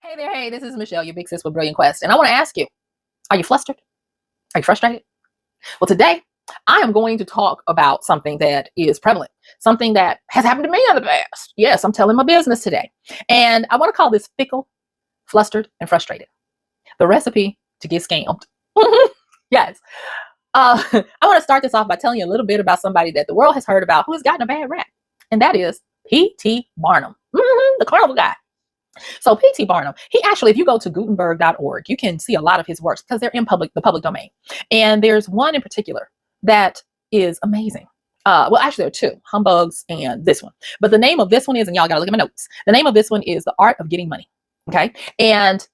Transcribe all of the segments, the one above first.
Hey there, hey, this is Michelle, your big sis with Brilliant Quest. And I want to ask you, are you flustered? Are you frustrated? Well, today I am going to talk about something that is prevalent, something that has happened to me in the past. Yes, I'm telling my business today. And I want to call this fickle, flustered, and frustrated. The recipe to get scammed. Yes. I want to start this off by telling you a little bit about somebody that the world has heard about who has gotten a bad rap. And that is P.T. Barnum, the carnival guy. So P.T. Barnum, he actually, if you go to Gutenberg.org, you can see a lot of his works because they're in the public domain. And there's one in particular that is amazing. Well, actually, there are two, Humbugs and this one. But the name of this one is, and y'all got to look at my notes. The name of this one is The Art of Getting Money. Okay. And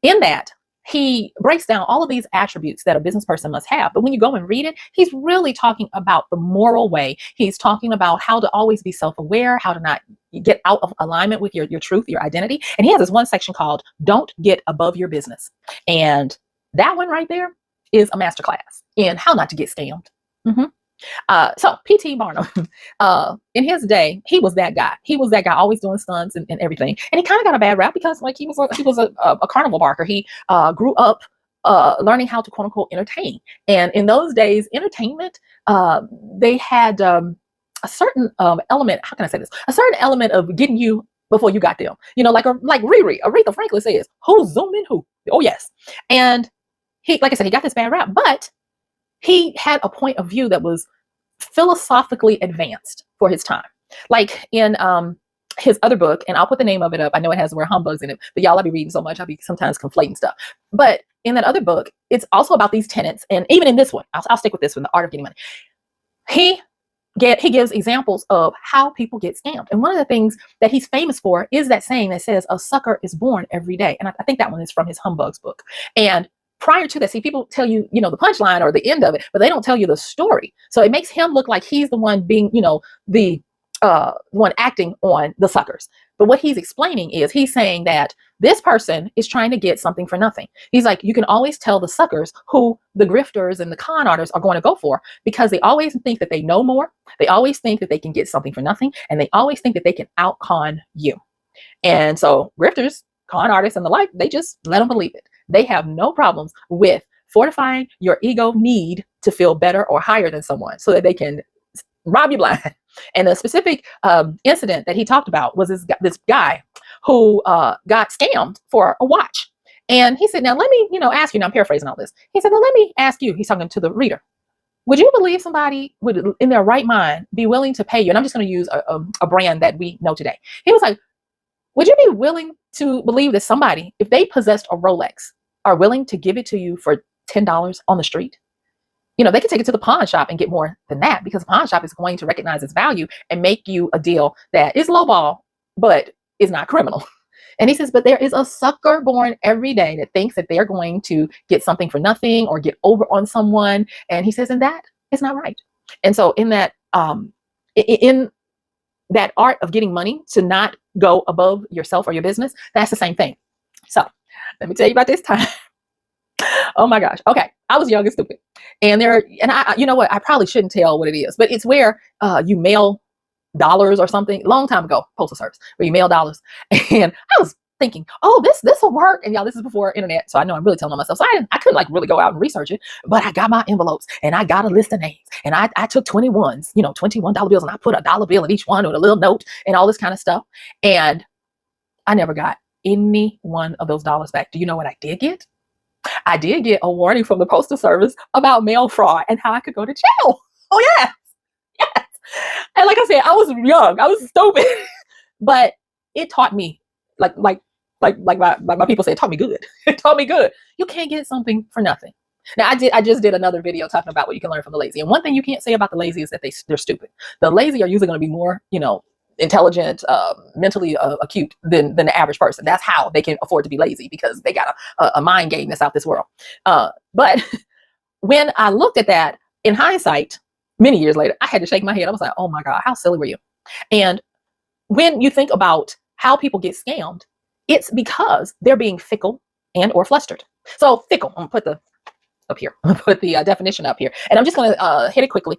in that, he breaks down all of these attributes that a business person must have. But when you go and read it, he's really talking about the moral way. He's talking about how to always be self-aware, how to not get out of alignment with your truth, your identity. And he has this one section called Don't Get Above Your Business. And that one right there is a masterclass in how not to get scammed. So P.T. Barnum, in his day, he was that guy. He was that guy always doing stunts and everything. And he kind of got a bad rap because like he was a carnival barker. He grew up learning how to quote unquote entertain. And in those days, entertainment, they had a certain element. How can I say this? A certain element of getting you before you got them. You know, like Aretha Franklin says, "Who's zooming who?" Oh yes. And he, like I said, he got this bad rap, but he had a point of view that was philosophically advanced for his time. Like in his other book, and I'll put the name of it up. I know it has the word humbugs in it, but y'all, I'll be reading so much, I'll be sometimes conflating stuff. But in that other book, it's also about these tenets. And even in this one, I'll stick with this one, The Art of Getting Money. He gives examples of how people get scammed. And one of the things that he's famous for is that saying that says, a sucker is born every day. And I think that one is from his Humbugs book. And prior to that, see, people tell you, the punchline or the end of it, but they don't tell you the story. So it makes him look like he's the one being, the one acting on the suckers. But what he's explaining is he's saying that this person is trying to get something for nothing. He's like, you can always tell the suckers who the grifters and the con artists are going to go for, because they always think that they know more. They always think that they can get something for nothing. And they always think that they can out con you. And so grifters, con artists and the like, they just let them believe it. They have no problems with fortifying your ego need to feel better or higher than someone so that they can rob you blind. And the specific incident that he talked about was this guy who got scammed for a watch. And he said, now let me, ask you, now I'm paraphrasing all this. He said, now let me ask you, he's talking to the reader. Would you believe somebody would, in their right mind, be willing to pay you? And I'm just going to use a brand that we know today. He was like, would you be willing to believe that somebody, if they possessed a Rolex, are willing to give it to you for $10 on the street? They can take it to the pawn shop and get more than that, because the pawn shop is going to recognize its value and make you a deal that is lowball, but is not criminal. And he says, but there is a sucker born every day that thinks that they're going to get something for nothing or get over on someone. And he says, and that is not right. And so in that art of getting money, to not go above yourself or your business, that's the same thing. So let me tell you about this time. Oh my gosh. Okay. I was young and stupid. And I, you know what? I probably shouldn't tell what it is, but it's where you mail dollars or something. Long time ago, postal service, where you mail dollars. And I was thinking, oh, this will work. And y'all, this is before internet. So I know I'm really telling on myself. So I couldn't like really go out and research it, but I got my envelopes and I got a list of names, and I took 21s, $21 bills, and I put a dollar bill in each one with a little note and all this kind of stuff. And I never got any one of those dollars back. Do you know what I did get? I did get a warning from the postal service about mail fraud and how I could go to jail. Oh yes. Yes. And like I said, I was young, I was stupid, but it taught me, like my people say, it taught me good. It taught me good. You can't get something for nothing. Now I just did another video talking about what you can learn from the lazy. And one thing you can't say about the lazy is that they're stupid. The lazy are usually going to be more, intelligent, mentally acute than the average person. That's how they can afford to be lazy, because they got a mind game that's out this world. But when I looked at that in hindsight, many years later, I had to shake my head. I was like, oh my God, how silly were you? And when you think about how people get scammed, it's because they're being fickle and or flustered. So fickle, I'm gonna put the up here. I'm gonna put the definition up here, and I'm just gonna hit it quickly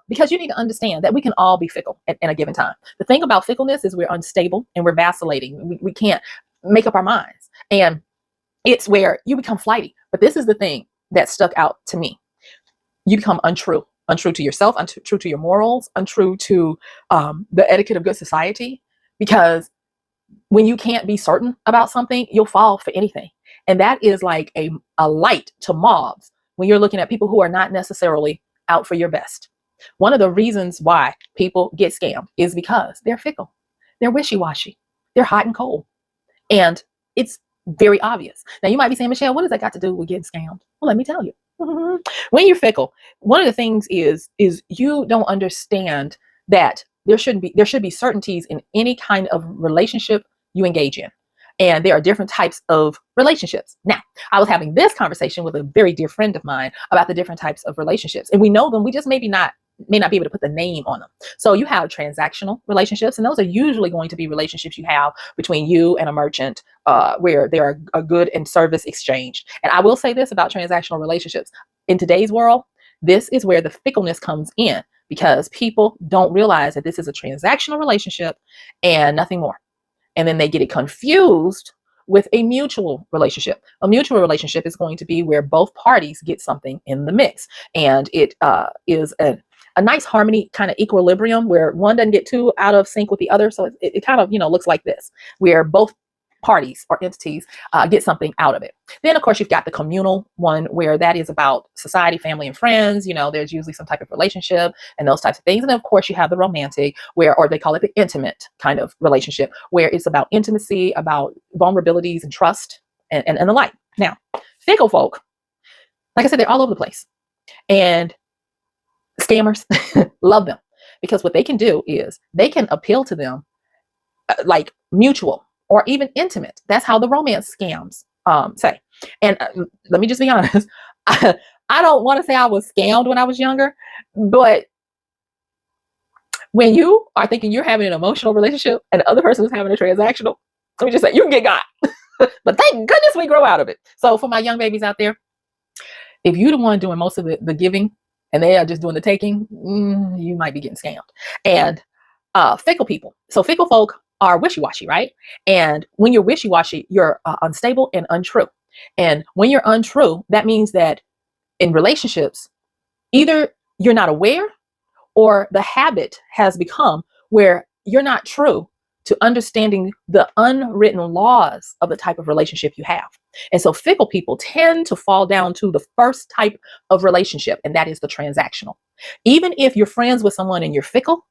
because you need to understand that we can all be fickle at a given time. The thing about fickleness is we're unstable and we're vacillating. We can't make up our minds. And it's where you become flighty. But this is the thing that stuck out to me. You become untrue to yourself, untrue to your morals, untrue to the etiquette of good society, because when you can't be certain about something, you'll fall for anything. And that is like a light to mobs when you're looking at people who are not necessarily out for your best. One of the reasons why people get scammed is because they're fickle, they're wishy-washy, they're hot and cold. And it's very obvious. Now you might be saying, Michelle, what does that got to do with getting scammed? Well, let me tell you. When you're fickle, one of the things is you don't understand that there should be certainties in any kind of relationship you engage in. And there are different types of relationships. Now, I was having this conversation with a very dear friend of mine about the different types of relationships. And we know them, we just may not be able to put the name on them. So you have transactional relationships, and those are usually going to be relationships you have between you and a merchant, where there are a good and service exchange. And I will say this about transactional relationships. In today's world, this is where the fickleness comes in, because people don't realize that this is a transactional relationship and nothing more. And then they get it confused with a mutual relationship. A mutual relationship is going to be where both parties get something in the mix. And it is a nice harmony, kind of equilibrium, where one doesn't get too out of sync with the other. So it kind of, looks like this, where both parties or entities get something out of it. Then, of course, you've got the communal one, where that is about society, family, and friends. There's usually some type of relationship and those types of things. And then, of course, you have the romantic, or they call it the intimate kind of relationship, where it's about intimacy, about vulnerabilities and trust and the like. Now, fickle folk, like I said, they're all over the place. And scammers love them, because what they can do is they can appeal to them like mutual or even intimate. That's how the romance scams say. And let me just be honest. I don't want to say I was scammed when I was younger, but when you are thinking you're having an emotional relationship and the other person is having a transactional, let me just say, you can get got. But thank goodness we grow out of it. So for my young babies out there, if you're the one doing most of the giving and they are just doing the taking, you might be getting scammed. And fickle people. So fickle folk are wishy-washy, right? And when you're wishy-washy, you're unstable and untrue. And when you're untrue, that means that in relationships, either you're not aware, or the habit has become where you're not true to understanding the unwritten laws of the type of relationship you have. And so fickle people tend to fall down to the first type of relationship, and that is the transactional. Even if you're friends with someone and you're fickle,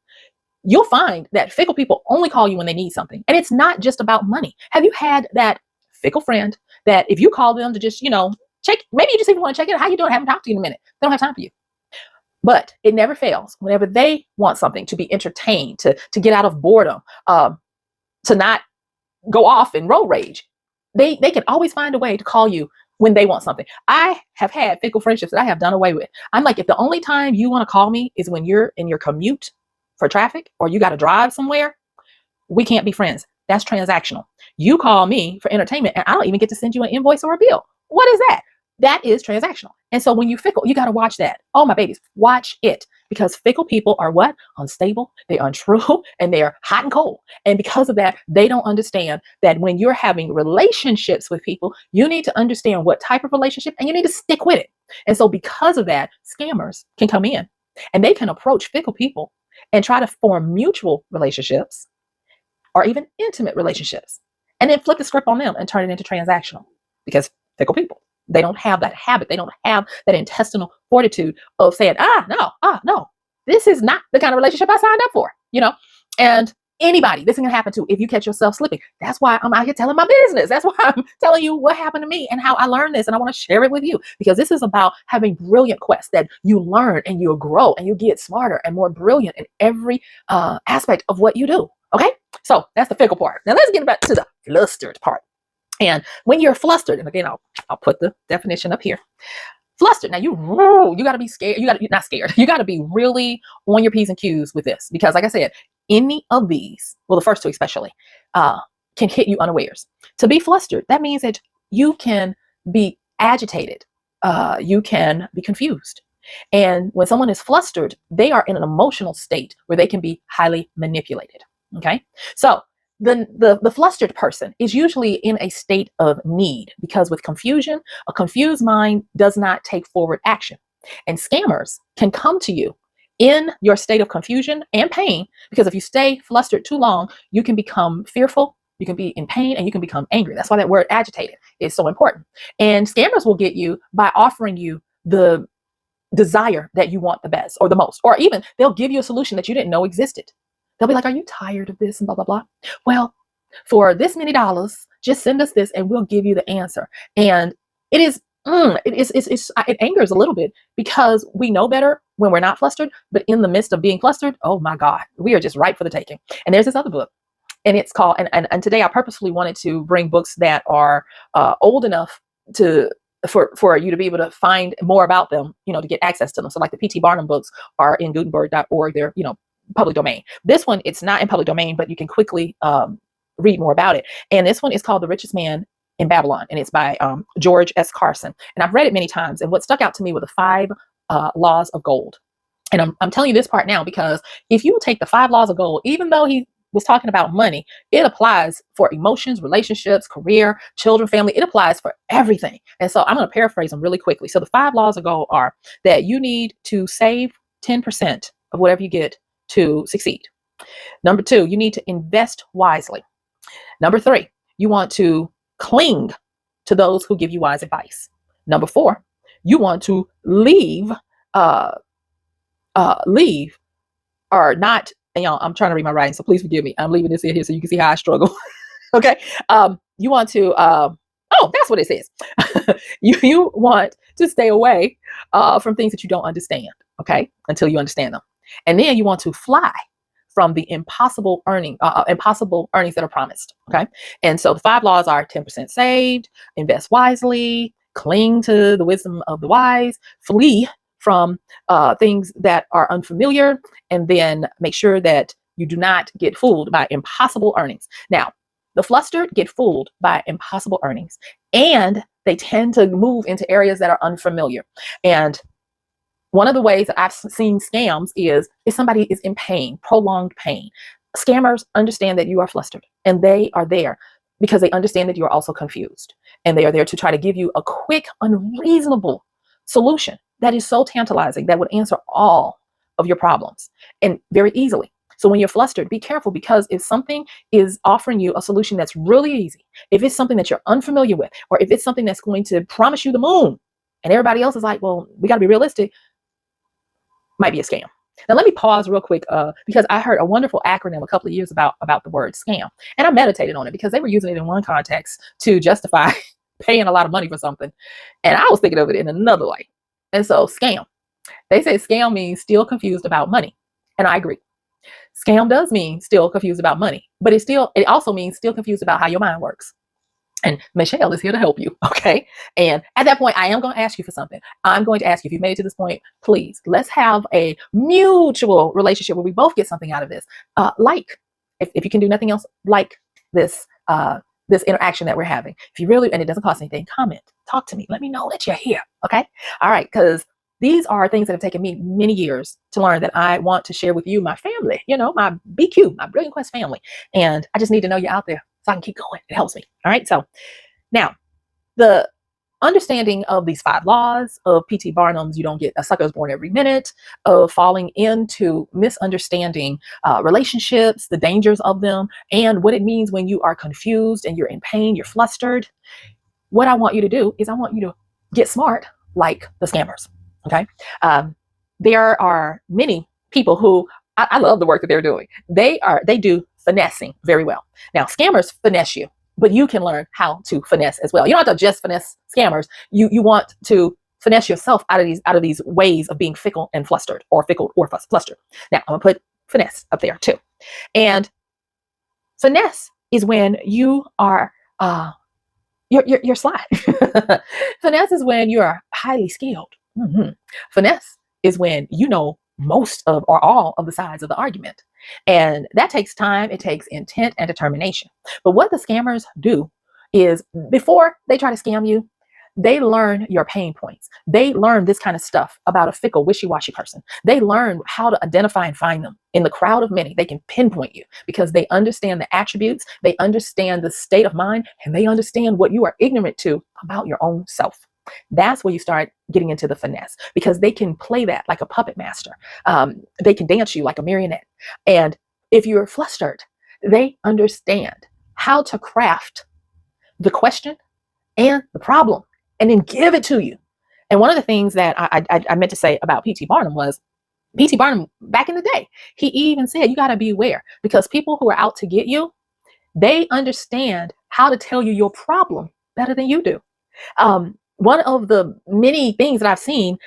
you'll find that fickle people only call you when they need something. And it's not just about money. Have you had that fickle friend that if you call them to just, check, maybe you just even want to check in, how you doing? I haven't talked to you in a minute. They don't have time for you. But it never fails. Whenever they want something, to be entertained, to get out of boredom, to not go off in road rage, they can always find a way to call you when they want something. I have had fickle friendships that I have done away with. I'm like, if the only time you want to call me is when you're in your commute for traffic, or you got to drive somewhere, we can't be friends. That's transactional. You call me for entertainment and I don't even get to send you an invoice or a bill. What is that? That is transactional. And so when you fickle, you got to watch that. Oh, my babies, watch it. Because fickle people are what? Unstable, they're untrue, and they're hot and cold. And because of that, they don't understand that when you're having relationships with people, you need to understand what type of relationship, and you need to stick with it. And so because of that, scammers can come in and they can approach fickle people and try to form mutual relationships or even intimate relationships, and then flip the script on them and turn it into transactional. Because fickle people, they don't have that habit. They don't have that intestinal fortitude of saying, no, this is not the kind of relationship I signed up for, and anybody, this is going to happen to if you catch yourself slipping. That's why I'm out here telling my business. That's why I'm telling you what happened to me and how I learned this. And I want to share it with you, because this is about having brilliant quests that you learn and you grow and you get smarter and more brilliant in every aspect of what you do. Okay. So that's the fickle part. Now let's get back to the flustered part. And when you're flustered, and again, I'll put the definition up here. Flustered. Now you got to be scared. You're not scared. You got to be really on your P's and Q's with this, because like I said, any of these, well, the first two especially, can hit you unawares. To be flustered, that means that you can be agitated. You can be confused. And when someone is flustered, they are in an emotional state where they can be highly manipulated. Okay. So The flustered person is usually in a state of need, because with confusion, a confused mind does not take forward action. And scammers can come to you in your state of confusion and pain, because if you stay flustered too long, you can become fearful, you can be in pain, and you can become angry. That's why that word agitated is so important. And scammers will get you by offering you the desire that you want the best or the most, or even they'll give you a solution that you didn't know existed. They'll be like, are you tired of this and blah blah blah? Well, for this many dollars, just send us this and we'll give you the answer. And it is it angers a little bit, because we know better when we're not flustered, but in the midst of being flustered, oh my God, we are just ripe for the taking. And there's this other book, and it's called, and today I purposefully wanted to bring books that are old enough to for you to be able to find more about them, to get access to them. So like the P.T. Barnum books are in Gutenberg.org. They're, public domain. This one, it's not in public domain, but you can quickly read more about it. And this one is called The Richest Man in Babylon, and it's by George S. Carson. And I've read it many times. And what stuck out to me were the 5 laws of gold. And I'm telling you this part now because if you take the 5 laws of gold, even though he was talking about money, it applies for emotions, relationships, career, children, family. It applies for everything. And so I'm going to paraphrase them really quickly. So the 5 laws of gold are that you need to save 10% of whatever you get to succeed. Number 2, you need to invest wisely. Number 3, you want to cling to those who give you wise advice. Number 4, you want to leave or not. I'm trying to read my writing, so please forgive me. I'm leaving this in here so you can see how I struggle. Okay. You want to, that's what it says. you want to stay away from things that you don't understand. Okay. Until you understand them. And then you want to fly from the impossible earnings that are promised. Okay. And so the 5 laws are 10% saved, invest wisely, cling to the wisdom of the wise, flee from things that are unfamiliar, and then make sure that you do not get fooled by impossible earnings. Now, the flustered get fooled by impossible earnings, and they tend to move into areas that are unfamiliar. And one of the ways that I've seen scams is if somebody is in pain, prolonged pain. Scammers understand that you are flustered, and they are there because they understand that you are also confused, and they are there to try to give you a quick, unreasonable solution that is so tantalizing that would answer all of your problems and very easily. So when you're flustered, be careful, because if something is offering you a solution that's really easy, if it's something that you're unfamiliar with, or if it's something that's going to promise you the moon and everybody else is like, well, we got to be realistic, might be a scam. Now, let me pause real quick because I heard a wonderful acronym a couple of years about the word scam. And I meditated on it because they were using it in one context to justify paying a lot of money for something. And I was thinking of it in another way. And so scam, they say scam means still confused about money. And I agree. Scam does mean still confused about money, but it also means still confused about how your mind works. And Michelle is here to help you. Okay. And at that point, I am going to ask you for something. I'm going to ask you, if you've made it to this point, please, let's have a mutual relationship where we both get something out of this. If you can do nothing else, like this interaction that we're having. If you really, and it doesn't cost anything, comment, talk to me, let me know that you're here. Okay. All right. Because these are things that have taken me many years to learn that I want to share with you, my family, my BQ, my Brilliant Quest family. And I just need to know you're out there so I can keep going. It helps me. All right. So now the understanding of these 5 laws of P.T. Barnum's, you don't get a sucker is born every minute, of falling into misunderstanding relationships, the dangers of them, and what it means when you are confused and you're in pain, you're flustered. What I want you to do is I want you to get smart like the scammers. Okay. There are many people who I love the work that they're doing. They do finessing very well. Now, scammers finesse you, but you can learn how to finesse as well. You don't have to just finesse scammers. You want to finesse yourself out of these ways of being fickle and flustered, or flustered. Now, I'm gonna put finesse up there too. And finesse is when you are you're sly. Finesse is when you are highly skilled. Mm-hmm. Finesse is when you know most of or all of the sides of the argument. And that takes time, it takes intent and determination. But what the scammers do is, before they try to scam you, They learn your pain points. They learn this kind of stuff about a fickle, wishy-washy person. They learn how to identify and find them. In the crowd of many, they can pinpoint you because they understand the attributes, they understand the state of mind, and they understand what you are ignorant to about your own self. That's where you start getting into the finesse, because they can play that like a puppet master. They can dance you like a marionette. And if you're flustered, they understand how to craft the question and the problem and then give it to you. And one of the things that I meant to say about P.T. Barnum was, P.T. Barnum, back in the day, he even said, you got to be aware, because people who are out to get you, they understand how to tell you your problem better than you do. One of the many things that I've seen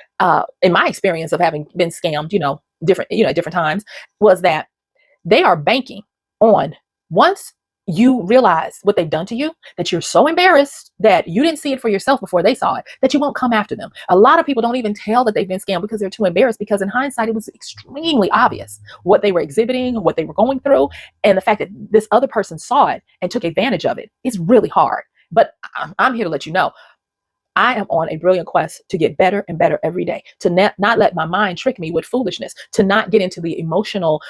in my experience of having been scammed, different times, was that they are banking on, once you realize what they've done to you, that you're so embarrassed that you didn't see it for yourself before they saw it, that you won't come after them. A lot of people don't even tell that they've been scammed because they're too embarrassed, because in hindsight, it was extremely obvious what they were exhibiting, what they were going through. And the fact that this other person saw it and took advantage of it is really hard. But I'm here to let you know, I am on a brilliant quest to get better and better every day, to not let my mind trick me with foolishness, to not get into the emotional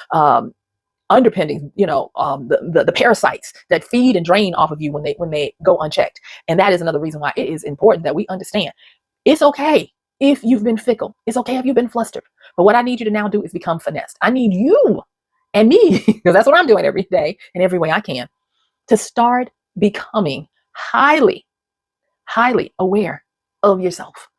underpinnings, the parasites that feed and drain off of you when they go unchecked. And that is another reason why it is important that we understand it's okay if you've been fickle. It's okay if you've been flustered. But what I need you to now do is become finessed. I need you and me, because that's what I'm doing every day in every way I can, to start becoming highly aware of yourself.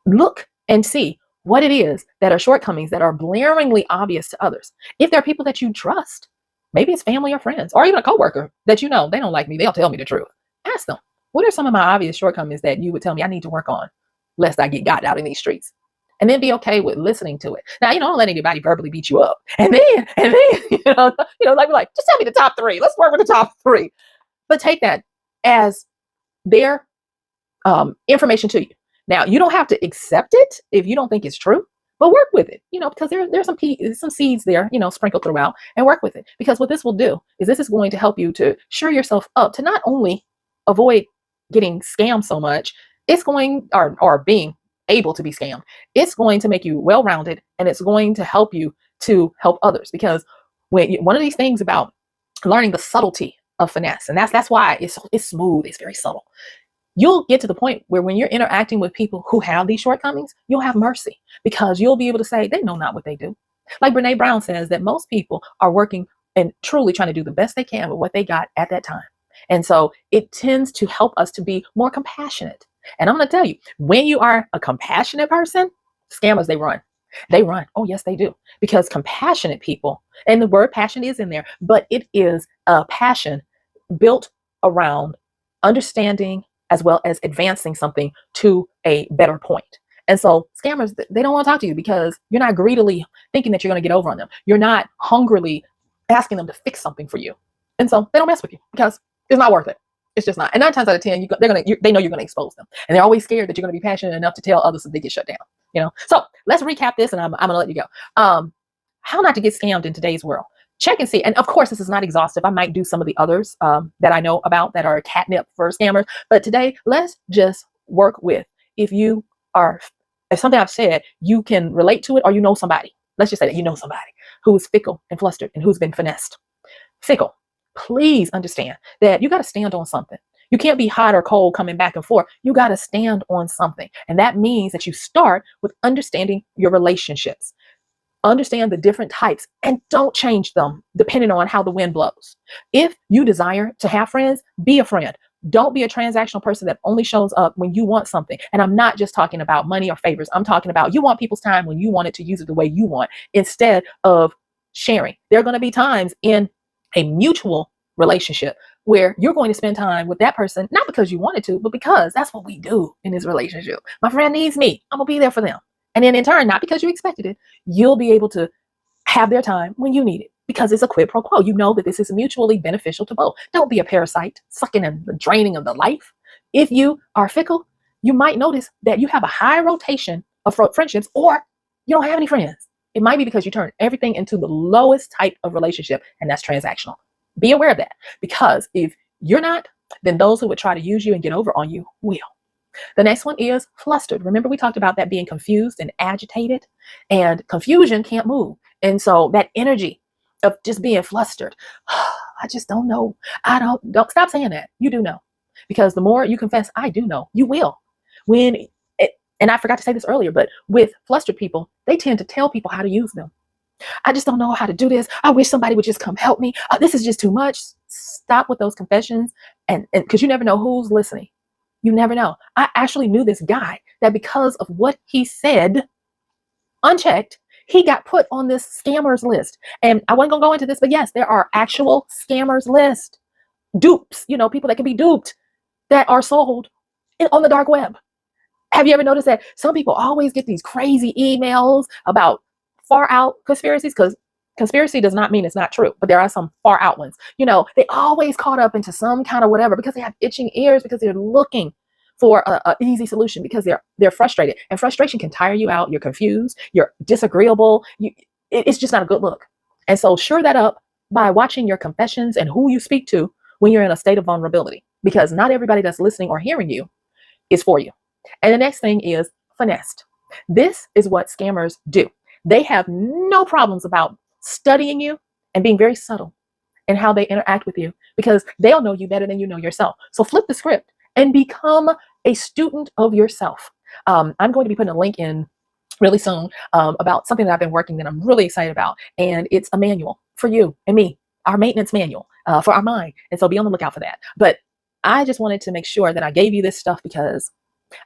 Look and see what it is that are shortcomings that are blaringly obvious to others. If there are people that you trust, maybe it's family or friends, or even a coworker that they don't like me, they'll tell me the truth. Ask them, what are some of my obvious shortcomings that you would tell me I need to work on, lest I get got out in these streets? And then be okay with listening to it. Now, don't let anybody verbally beat you up. And then, like, just tell me the top 3. Let's work with the top 3. But take that as their information to you. Now, you don't have to accept it if you don't think it's true, but work with it, because there's some seeds there, sprinkled throughout, and work with it. Because what this will do is this is going to help you to shore yourself up to not only avoid getting scammed so much, it's going, or being able to be scammed, it's going to make you well-rounded, and it's going to help you to help others. Because one of these things about learning the subtlety of finesse, and that's why it's smooth, it's very subtle. You'll get to the point where when you're interacting with people who have these shortcomings, you'll have mercy, because you'll be able to say, they know not what they do. Like Brene Brown says, that most people are working and truly trying to do the best they can with what they got at that time. And so it tends to help us to be more compassionate. And I'm going to tell you, when you are a compassionate person, scammers, they run. They run. Oh, yes, they do. Because compassionate people, and the word passion is in there, but it is a passion built around understanding as well as advancing something to a better point. And so scammers, they don't want to talk to you because you're not greedily thinking that you're going to get over on them. You're not hungrily asking them to fix something for you. And so they don't mess with you because it's not worth it. It's just not. And 9 times out of 10, they know you're going to expose them. And they're always scared that you're going to be passionate enough to tell others that they get shut down. So let's recap this, and I'm going to let you go. How not to get scammed in today's world. Check and see. And of course, this is not exhaustive. I might do some of the others that I know about that are catnip for scammers. But today, let's just work with, if something I've said, you can relate to it, or you know somebody. Let's just say that you know somebody who's fickle and flustered and who's been finessed. Fickle. Please understand that you got to stand on something. You can't be hot or cold coming back and forth. You got to stand on something. And that means that you start with understanding your relationships. Understand the different types and don't change them depending on how the wind blows. If you desire to have friends, be a friend. Don't be a transactional person that only shows up when you want something. And I'm not just talking about money or favors. I'm talking about you want people's time when you want it to use it the way you want, instead of sharing. There are going to be times in a mutual relationship where you're going to spend time with that person, not because you wanted to, but because that's what we do in this relationship. My friend needs me. I'm going to be there for them. And then in turn, not because you expected it, you'll be able to have their time when you need it, because it's a quid pro quo. You know that this is mutually beneficial to both. Don't be a parasite, sucking in the draining of the life. If you are fickle, you might notice that you have a high rotation of friendships, or you don't have any friends. It might be because you turn everything into the lowest type of relationship, and that's transactional. Be aware of that, because if you're not, then those who would try to use you and get over on you will. The next one is flustered. Remember, we talked about that being confused and agitated, and confusion can't move. And so that energy of just being flustered, I just don't know. I don't stop saying that. You do know. Because the more you confess, I do know, you will. When and I forgot to say this earlier, but with flustered people, they tend to tell people how to use them. I just don't know how to do this. I wish somebody would just come help me. This is just too much. Stop with those confessions, and because you never know who's listening. You never know. I actually knew this guy that because of what he said, unchecked, he got put on this scammers list. And I wasn't gonna go into this, but yes, there are actual scammers list, dupes. People that can be duped that are sold on the dark web. Have you ever noticed that some people always get these crazy emails about far out conspiracies? Because conspiracy does not mean it's not true, but there are some far out ones. They always caught up into some kind of whatever because they have itching ears, because they're looking for a easy solution, because they're frustrated, and frustration can tire you out. You're confused, you're disagreeable. It's just not a good look. And so shore that up by watching your confessions and who you speak to when you're in a state of vulnerability, because not everybody that's listening or hearing you is for you. And the next thing is finessed. This is what scammers do. They have no problems about studying you and being very subtle in how they interact with you, because they'll know you better than you know yourself. So flip the script and become a student of yourself. I'm going to be putting a link in really soon about something that I've been working that I'm really excited about. And it's a manual for you and me, our maintenance manual for our mind. And so be on the lookout for that. But I just wanted to make sure that I gave you this stuff, because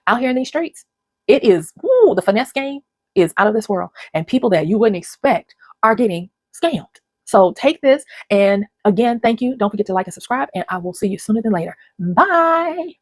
out here in these streets, it is, the finesse game is out of this world. And people that you wouldn't expect are getting scammed. So take this. And again, thank you. Don't forget to like and subscribe. And I will see you sooner than later. Bye.